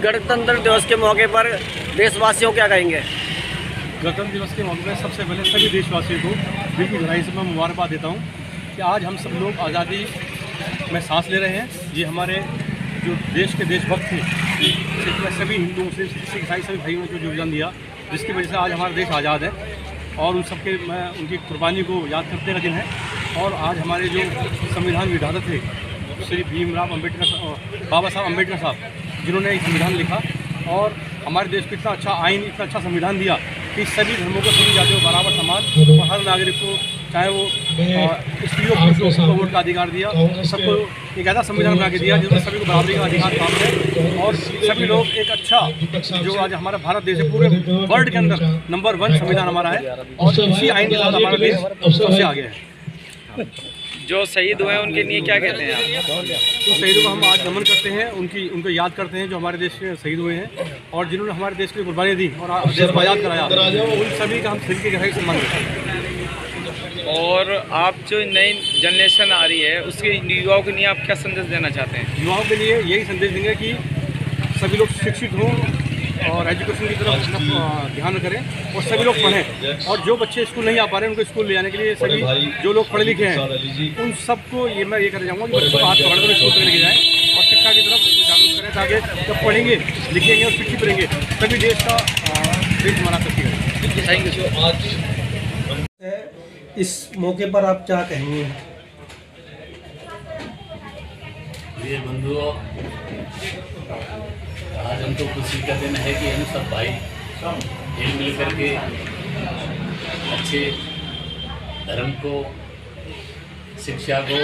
गणतंत्र दिवस के मौके पर देशवासियों को क्या कहेंगे? गणतंत्र दिवस के मौके पर सबसे पहले सभी देशवासियों को दिल की गहराई से मैं मुबारकबाद देता हूँ कि आज हम सब लोग आज़ादी में सांस ले रहे हैं। ये हमारे जो देश के देशभक्त थे, सभी हिंदू मुस्लिम सिख ईसाई सभी भाइयों ने जो योगदान दिया, जिसकी वजह से आज हमारा देश आज़ाद है। और उन सबके मैं उनकी कुर्बानी को याद करने का दिन है। और आज हमारे जो संविधान विधाता थे श्री भीमराव अम्बेडकर, बाबा साहब अम्बेडकर साहब, जिन्होंने एक संविधान लिखा और हमारे देश को इतना अच्छा आइन, इतना अच्छा संविधान दिया कि सभी धर्मों को, सभी जातियों को बराबर समान और हर नागरिक को, चाहे वो स्त्रियों को वोट का अधिकार दिया, सबको एक ऐसा संविधान बना के दिया जिसमें सभी को बराबरी का अधिकार प्राप्त है। और सभी लोग एक अच्छा, जो आज हमारा भारत देश है, पूरे वर्ल्ड के अंदर नंबर 1 संविधान हमारा है और इसी आइन के साथ हमारा देश सबसे आगे है। जो शहीद हुए हैं उनके लिए क्या कहते हैं आप? तो शहीदों को हम आज नमन करते हैं, उनको याद करते हैं जो हमारे देश के शहीद हुए हैं और जिन्होंने हमारे देश के लिए कुर्बानी दी और देश को आज़ाद कराया, उन सभी का हम दिल की गहराई से सम्मान करते हैं। और आप जो नई जनरेशन आ रही है उसके युवाओं के लिए आप क्या संदेश देना चाहते हैं? युवाओं के लिए यही संदेश देंगे कि सभी लोग शिक्षित हों और एजुकेशन की तरफ ध्यान करें और सभी लोग पढ़ें। और जो बच्चे स्कूल नहीं आ पा रहे हैं उनको स्कूल ले आने के लिए सभी जो लोग पढ़े लिखे हैं उन सबको ये मैं ये करना चाहूँगा कि बच्चों को हाथ पकड़ कर स्कूल तक लेके जाएँ और शिक्षा की तरफ जागरूक करें, ताकि जब पढ़ेंगे, लिखेंगे और शिक्षित रहेंगे तभी देश हमारा तरक्की करेगा। Thank you. आज इस मौके पर आप क्या कहेंगे? ये बंधुओं, आज हमको खुशी का दिन है कि हम सब भाई हिल मिल करके अच्छे धर्म को, शिक्षा को,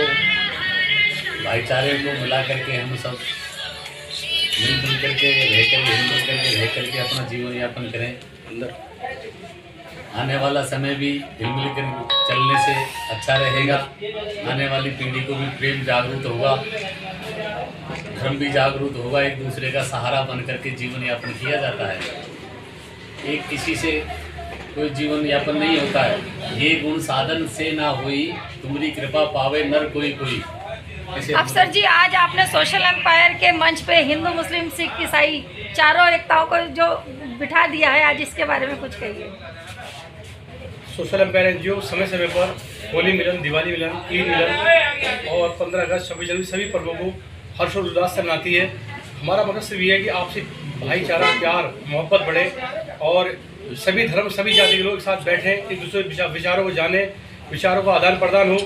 भाईचारे को मिला करके हम सब मिल करके रह करके अपना जीवन यापन करें। आने वाला समय भी हिल मिल कर चलने से अच्छा रहेगा। आने वाली पीढ़ी को भी प्रेम जागरूक होगा, धर्म भी जागरूक होगा, एक दूसरे का सहारा बन करके जीवन यापन किया जाता है। एक किसी से कोई जीवन यापन नहीं होता है। ये गुण साधन से ना हुई, तुम्हारी कृपा पावे नर कोई कोई। अफसर जी, आज आपने सोशल एम्पायर के मंच पे हिंदू मुस्लिम सिख ईसाई चारों एकताओं को जो बिठा दिया है, आज इसके बारे में कुछ कहिए। सोशल एम्पायर एनजीओ समय समय पर होली मिलन, दिवाली मिलन, ईद मिलन और 15 अगस्त, 26 जनवरी सभी पर्वों को हर्ष और उल्लास से मनाती है। हमारा मकसद सिर्फ ये है कि आपसी भाईचारा, प्यार, मोहब्बत बढ़े और सभी धर्म, सभी जाति के लोग एक साथ बैठें, एक दूसरे विचारों को जानें, विचारों का आदान प्रदान हो,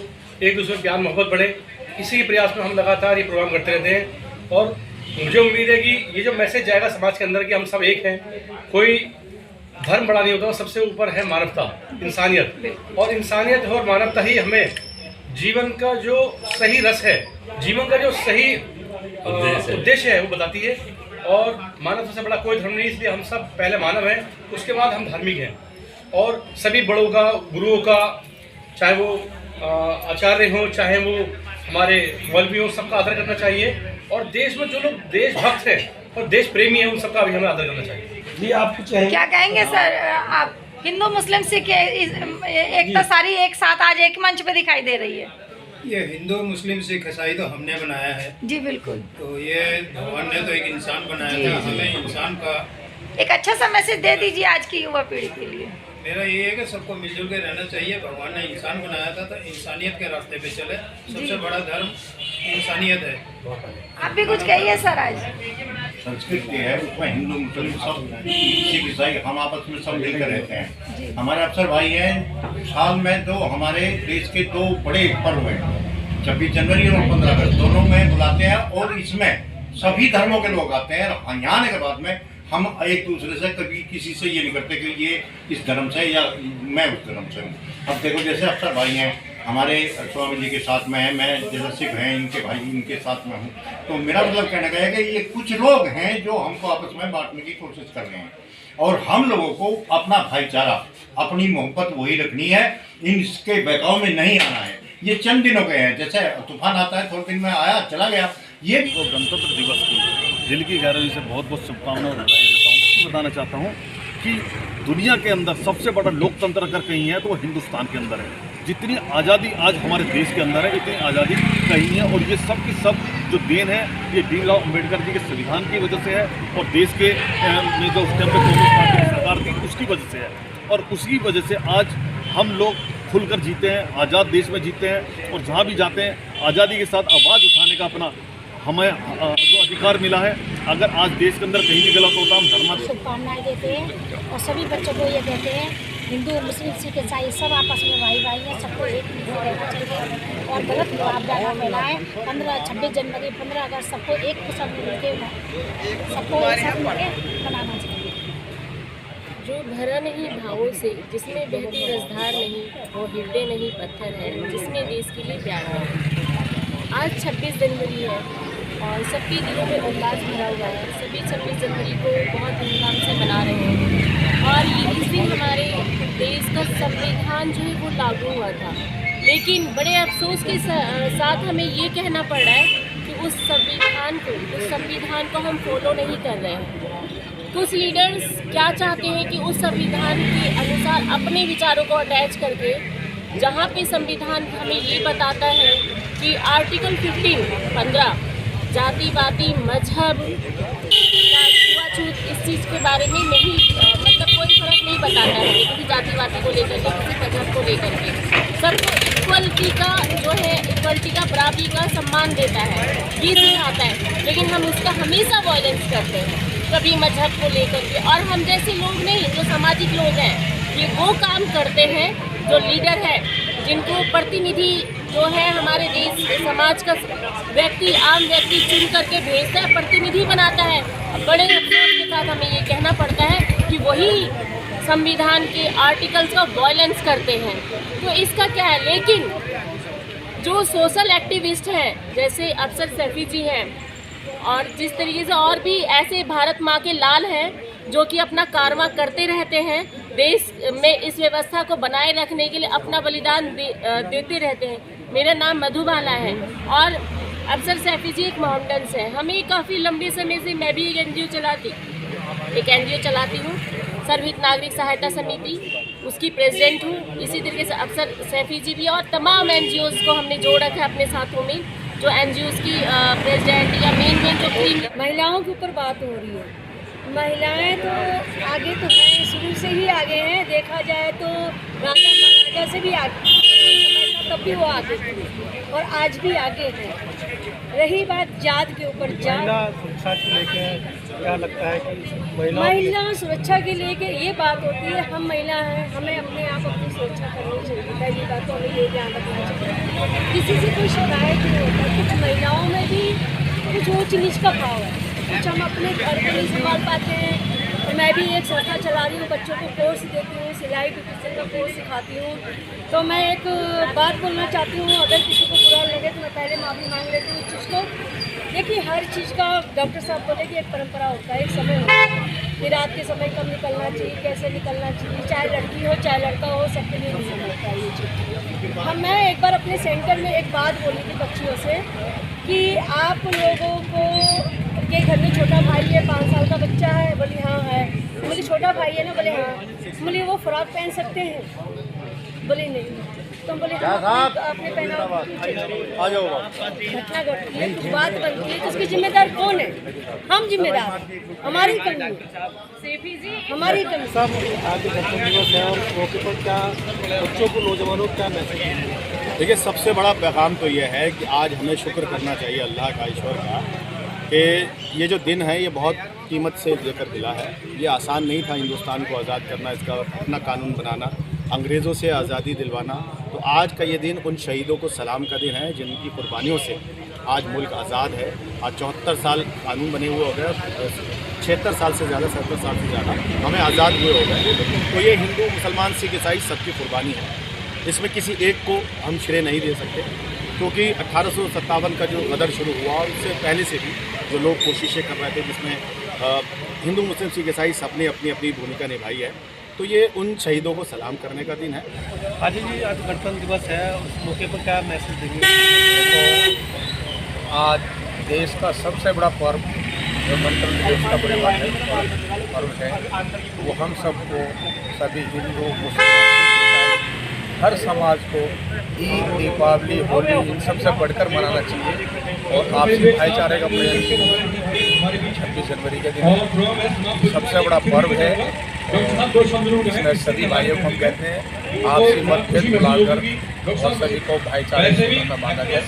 एक दूसरे में प्यार मोहब्बत बढ़े। इसी के प्रयास में हम लगातार ये प्रोग्राम करते रहते हैं। और मुझे उम्मीद है कि ये जो मैसेज जाएगा समाज के अंदर कि हम सब एक हैं, कोई धर्म बड़ा नहीं होता, सबसे ऊपर है मानवता, इंसानियत। और इंसानियत और मानवता ही हमें जीवन का जो सही रस है, जीवन का जो सही उद्देश्य है वो बताती है। और मानवता से बड़ा कोई धर्म नहीं, इसलिए हम सब पहले मानव हैं, उसके बाद हम धार्मिक हैं। और सभी बड़ों का, गुरुओं का, चाहे वो आचार्य हों, चाहे वो हमारे मौलवी हों, सबका आदर करना चाहिए। और देश में जो लोग देशभक्त हैं और देश प्रेमी हैं, उन सबका भी हमें आदर करना चाहिए। जी, आप कुछ क्या कहेंगे सर? आप हिंदू मुस्लिम सिख एकता सारी एक साथ आज एक मंच पे दिखाई दे रही है। ये हिंदू मुस्लिम सिख ईसाई तो हमने बनाया है जी बिल्कुल। तो ये भगवान ने तो एक इंसान बनाया था, हमें इंसान का एक अच्छा सा मैसेज दे दीजिए आज की युवा पीढ़ी के लिए। मेरा ये है कि सबको मिलजुल के रहना चाहिए। भगवान ने इंसान बनाया था तो इंसानियत के रास्ते पे चले। सबसे बड़ा धर्म इंसानियत है। आप भी कुछ कहिए सर। आज संस्कृति है, उसमें हिंदू मुस्लिम सब, सिख ईसाई हम आपस में सब मिलकर रहते हैं। हमारे अफसर भाई हैं, साल में दो हमारे देश के 2 बड़े पर्व हैं, 26 जनवरी और 15 अगस्त, दोनों में बुलाते हैं और इसमें सभी धर्मों के लोग आते हैं। यहाँ आने के बाद में हम एक दूसरे से कभी किसी से ये नहीं करते कि ये इस धर्म से या मैं उस धर्म से हूँ। अब देखो जैसे अफसर भाई हैं हमारे स्वामी जी के साथ में है, मैं जैसे सिख हैं इनके भाई इनके साथ में हूँ, तो मेरा मतलब कहने का है कि ये कुछ लोग हैं जो हमको आपस में बांटने की कोशिश कर रहे हैं। और हम लोगों को अपना भाईचारा, अपनी मोहब्बत वही रखनी है, इनके बहकाव में नहीं आना है। ये चंद दिनों के हैं, जैसे तूफान आता है, थोड़े दिन में आया चला गया। ये गणतंत्र दिवस की दिल की गहराई से बहुत बहुत शुभकामनाएं बधाई देता हूँ। बताना चाहता हूँ कि दुनिया के अंदर सबसे बड़ा लोकतंत्र अगर कहीं है तो वो हिंदुस्तान के अंदर है। जितनी आज़ादी आज हमारे देश के अंदर है, इतनी आज़ादी कहीं है। और ये सब की सब जो देन है ये भीमराव अम्बेडकर जी के संविधान की वजह से है और देश के में जो उस टाइम पे कांग्रेस पार्टी की सरकार थी उसकी वजह से है। और उसी वजह से आज हम लोग खुलकर जीते हैं, आज़ाद देश में जीते हैं और जहाँ भी जाते हैं आज़ादी के साथ आवाज़ उठाने का अपना हमें जो अधिकार मिला है। अगर आज देश के अंदर कहीं भी गलत होता हम धर्म शुभकामनाएं देते हैं और सभी बच्चों को ये कहते हैं हिंदू मुस्लिम सिख ईसाई सब आपस में भाई भाई हैं, सबको एक मिलकर रहना चाहिए और गलत भावना फैलाएं। 26 जनवरी 15 अगस्त सबको एक सब मिलकर सबको एक साथ मिलकर मनाना चाहिए। जो भरा नहीं भावों से, जिसमें बहती रसधार नहीं, वो हृदय नहीं पत्थर है, जिसमें देश के लिए प्यार है। आज 26 जनवरी है और सबके दिलों में उल्लास भरा हुआ है। सभी 26 जनवरी को बहुत धूमधाम से मना रहे हैं और ये इस दिन हमारे देश का संविधान जो है वो लागू हुआ था। लेकिन बड़े अफसोस के साथ हमें ये कहना पड़ रहा है कि उस संविधान को हम फॉलो नहीं कर रहे हैं। कुछ लीडर्स क्या चाहते हैं कि उस संविधान के अनुसार अपने विचारों को अटैच करके, जहाँ पे संविधान हमें ये बताता है कि आर्टिकल 15 जातिवादी मजहब या छूआछूत इस चीज़ के बारे में नहीं मतलब कोई फर्क नहीं बताता है किसी जातिवादी को लेकर के, किसी मजहब को लेकर के। सबको इक्वलिटी का इक्वलिटी का बराबरी का सम्मान देता है, ये सिखाता है। लेकिन हम उसका हमेशा वॉयलेंस करते हैं कभी मजहब को लेकर के। और हम जैसे लोग नहीं, जो सामाजिक लोग हैं, ये वो काम करते हैं जो लीडर है, जिनको प्रतिनिधि जो है हमारे देश समाज का व्यक्ति, आम व्यक्ति चुन करके भेजता है, प्रतिनिधि बनाता है। बड़े अफसोस के साथ हमें ये कहना पड़ता है कि वही संविधान के आर्टिकल्स का वॉयलेंस करते हैं। तो इसका क्या है? लेकिन जो सोशल एक्टिविस्ट हैं जैसे अफसर सैफी जी हैं और जिस तरीके से और भी ऐसे भारत माँ के लाल हैं जो कि अपना कारवां करते रहते हैं, देश में इस व्यवस्था को बनाए रखने के लिए अपना बलिदान देते रहते हैं। मेरा नाम मधुबाला है और अफसर सैफी जी एक माउंटेन्स है। हमें काफ़ी लंबे समय से मैं भी एक एनजीओ चलाती हूँ, सर्वहित नागरिक सहायता समिति, उसकी प्रेसिडेंट हूँ। इसी तरीके से अफसर सैफी जी भी और तमाम एनजीओज़ को हमने जोड़ रखा है अपने साथों में, जो एनजीओज़ की प्रेसिडेंट या मेन जो महिलाओं के ऊपर बात हो रही है। महिलाएं तो आगे तो हैं, शुरू से ही आगे हैं। देखा जाए तो राजा महाराजा से भी आगे, तब भी वो आगे थे और आज भी आगे हैं। रही बात जात के ऊपर, महिला सुरक्षा को लेकर क्या लगता है कि महिला सुरक्षा के लेके ये बात होती है, हम महिला हैं, हमें अपने आप अपनी सुरक्षा करनी चाहिए। पहली बात तो हमें ये ध्यान रखना चाहिए किसी से कोई शिकायत नहीं होता। कुछ महिलाओं में भी कुछ ऊँच नीच का भाव है, कुछ हम अपने घर को नहीं संभाल पाते हैं। तो मैं भी एक संस्था चला रही हूँ, बच्चों को कोर्स देती हूँ, सिलाई ब्यूटिशियन का कोर्स सिखाती हूँ। तो मैं एक बात बोलना चाहती हूँ, अगर किसी को बुरा लगे तो मैं पहले माफ़ी मांग लेती हूँ इस चीज़ को। देखिए हर चीज़ का डॉक्टर साहब बोले कि एक परंपरा होता है, एक समय होता है कि रात के समय कब निकलना चाहिए, कैसे निकलना चाहिए, चाहे लड़की हो चाहे लड़का हो, सबके लिए नहीं होता है ये चीज़। मैं एक बार अपने सेंटर में एक बात बोली थी बच्चियों से कि आप लोगों को के घर में छोटा भाई है, 5 साल का बच्चा है, बोली हाँ है। बोली छोटा भाई है ना, बोले हाँ। बोली वो फ्रॉक पहन सकते हैं, बोले नहीं। तो बोले अपने पहनाव घटना घटती है, कुछ बात बनती है तो उसकी जिम्मेदार कौन है? हम जिम्मेदार, हमारी कमी, हमारी कमी। सब आगे गणतंत्र दिवस है और मौके पर क्या बच्चों को, नौजवानों को क्या मैसेज? देखिए सबसे बड़ा पैगाम तो यह है कि आज हमें शुक्र करना चाहिए अल्लाह का, ईश्वर का, कि ये जो दिन है ये बहुत कीमत से लेकर मिला है। ये आसान नहीं था हिंदुस्तान को आज़ाद करना, इसका अपना कानून बनाना, अंग्रेज़ों से आज़ादी दिलवाना। तो आज का ये दिन उन शहीदों को सलाम का दिन है जिनकी कुर्बानियों से आज मुल्क आज़ाद है। आज 74 साल कानून बने हुए हो गए, 76 साल से ज़्यादा, 70 साल से ज़्यादा हमें आज़ाद हुए हो गए। तो ये हिंदू मुसलमान सिख ईसाई सबकी कुर्बानी है, इसमें किसी एक को हम श्रेय नहीं दे सकते, क्योंकि 1857 का जो गदर शुरू हुआ और उससे पहले से भी जो लोग कोशिशें कर रहे थे जिसमें हिंदू मुस्लिम सिख ईसाई सबने अपनी अपनी भूमिका निभाई है। तो ये उन शहीदों को सलाम करने का दिन है। आज जी आज गणतंत्र दिवस है, उस मौके पर क्या मैसेज देंगे? तो आज देश का सबसे बड़ा पर्व जो गणतंत्र दिवस का पर्व है, वो हम सबको, सभी हिंदू मुस्लिम हर समाज को ईद, दीपावली, होली इन सबसे बढ़कर मनाना चाहिए और आपसी भाईचारे का प्रयास 26 जनवरी के दिन सबसे बड़ा पर्व है। इसमें सभी भाइयों को हम कहते हैं आपसी मतभेद भुलाकर और सभी को भाईचारे से माना जाए।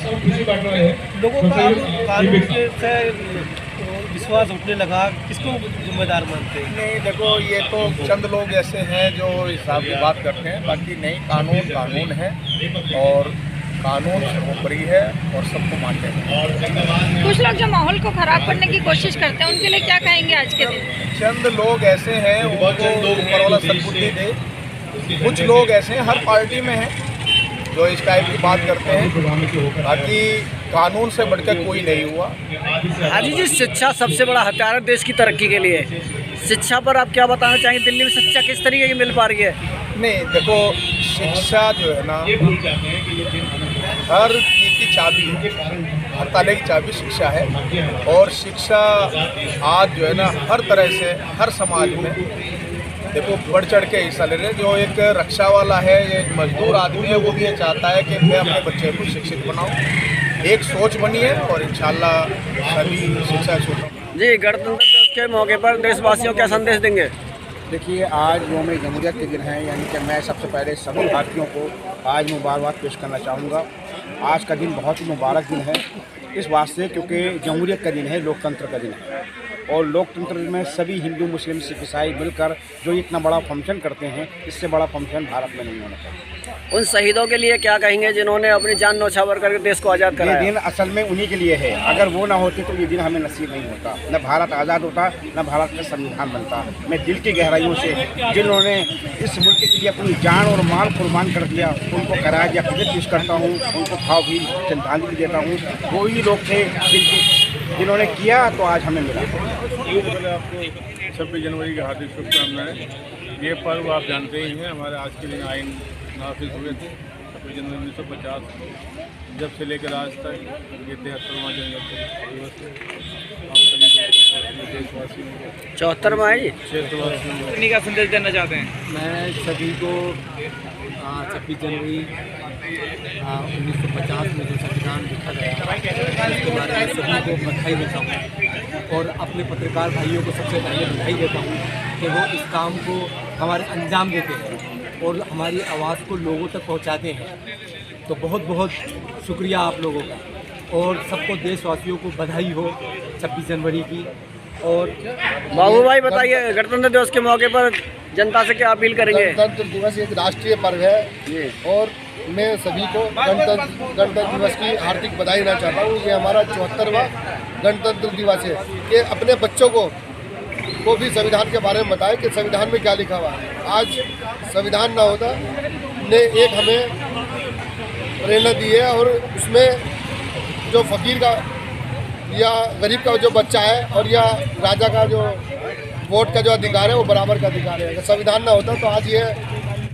लोगों का कानून से विश्वास उठने लगा, किसको जिम्मेदार मानते हैं? नहीं, देखो ये तो चंद लोग ऐसे हैं जो हिसाब की बात करते हैं, बाकी नहीं, कानून कानून है और कानून सर्वोपरि है और सबको मानते हैं। कुछ लोग जो माहौल को खराब करने की कोशिश करते हैं उनके लिए क्या कहेंगे आज के दिन? चंद लोग ऐसे हैं, उनको ऊपर वाला सद्बुद्धि दे। कुछ लोग ऐसे हैं, हर पार्टी में हैं जो इस टाइप की बात करते हैं, बाकी कानून से बढ़कर कोई नहीं हुआ। हाजी जी, शिक्षा सबसे बड़ा हथियार है देश की तरक्की के लिए। शिक्षा पर आप क्या बताना चाहेंगे? दिल्ली में शिक्षा किस तरीके की मिल पा रही है? नहीं, देखो शिक्षा जो है ना, हर चीज़ की चाबी है, हर ताले की चाबी शिक्षा है। और शिक्षा आज जो है ना हर तरह से हर समाज में देखो बढ़ चढ़ के हिस्सा ले रहे हैं। जो एक रक्षा वाला है, एक मजदूर आदमी है, वो भी ये चाहता है कि मैं अपने बच्चे को शिक्षित बनाऊं। एक सोच बनी है और इंशाल्लाह सभी शिक्षा छूटूँ। जी, गणतंत्र दिवस के मौके पर देशवासियों को क्या संदेश देंगे? देखिए, आज यौम जमहूरियत के दिन है, यानी कि मैं सबसे पहले सभी भारतीयों को आज मुबारकबाद पेश करना चाहूँगा। आज का दिन बहुत ही मुबारक दिन है इस वास्ते क्योंकि जमहूरियत का दिन है, लोकतंत्र का दिन है और लोकतंत्र में सभी हिंदू, मुस्लिम, सिख, ईसाई मिलकर जो इतना बड़ा फंक्शन करते हैं, इससे बड़ा फंक्शन भारत में नहीं होना चाहिए। उन शहीदों के लिए क्या कहेंगे जिन्होंने अपनी जान न्यौछावर करके देश को आज़ाद कराया? ये दिन असल में उन्हीं के लिए है। अगर वो ना होते तो ये दिन हमें नसीब नहीं होता, न भारत आज़ाद होता, न भारत का संविधान बनता। मैं दिल की गहराइयों से जिन्होंने इस मुल्क के लिए अपनी जान और माल कुर्बान कर दिया, उनको करार या क्रेडिट पेश करता हूँ, उनको भावभीनी श्रद्धांजलि देता हूँ। वो ही लोग थे जिन्होंने किया तो आज हमें मिला। आपको 26 जनवरी की हार्दिक शुभकामनाएं। ये पर्व आप जानते ही हैं, हमारे आज के दिन आइन नाफिज हुए थे 26 जनवरी 1950, जब से लेकर आज तक ये 73वां गणतंत्र दिवस है। आप सभी को देशवासियों को 74वां है जी, कितनी का संदेश देना चाहते हैं? मैं सभी को 26 जनवरी 1950 में जो संविधान लिखा गया उसके बारे में सभी को बधाई देता हूँ और अपने पत्रकार भाइयों को सबसे पहले बधाई देता हूँ कि वो इस काम को हमारे अंजाम देते हैं और हमारी आवाज़ को लोगों तक पहुँचाते हैं। तो बहुत बहुत शुक्रिया आप लोगों का और सबको देशवासियों को बधाई हो 26 जनवरी की। और बाबू भाई बताइए, गणतंत्र दिवस के मौके पर जनता से क्या अपील करेंगे? गणतंत्र दिवस एक राष्ट्रीय पर्व है और मैं सभी को गणतंत्र दिवस की हार्दिक बधाई देना चाहता हूँ। ये हमारा 74वां गणतंत्र दिवस है कि अपने बच्चों को भी संविधान के बारे में बताएं कि संविधान में क्या लिखा हुआ है। आज संविधान ना होता ने एक हमें प्रेरणा दी है और उसमें जो फकीर का या गरीब का जो बच्चा है और या राजा का जो वोट का जो अधिकार है वो बराबर का अधिकार है। अगर संविधान ना होता तो आज ये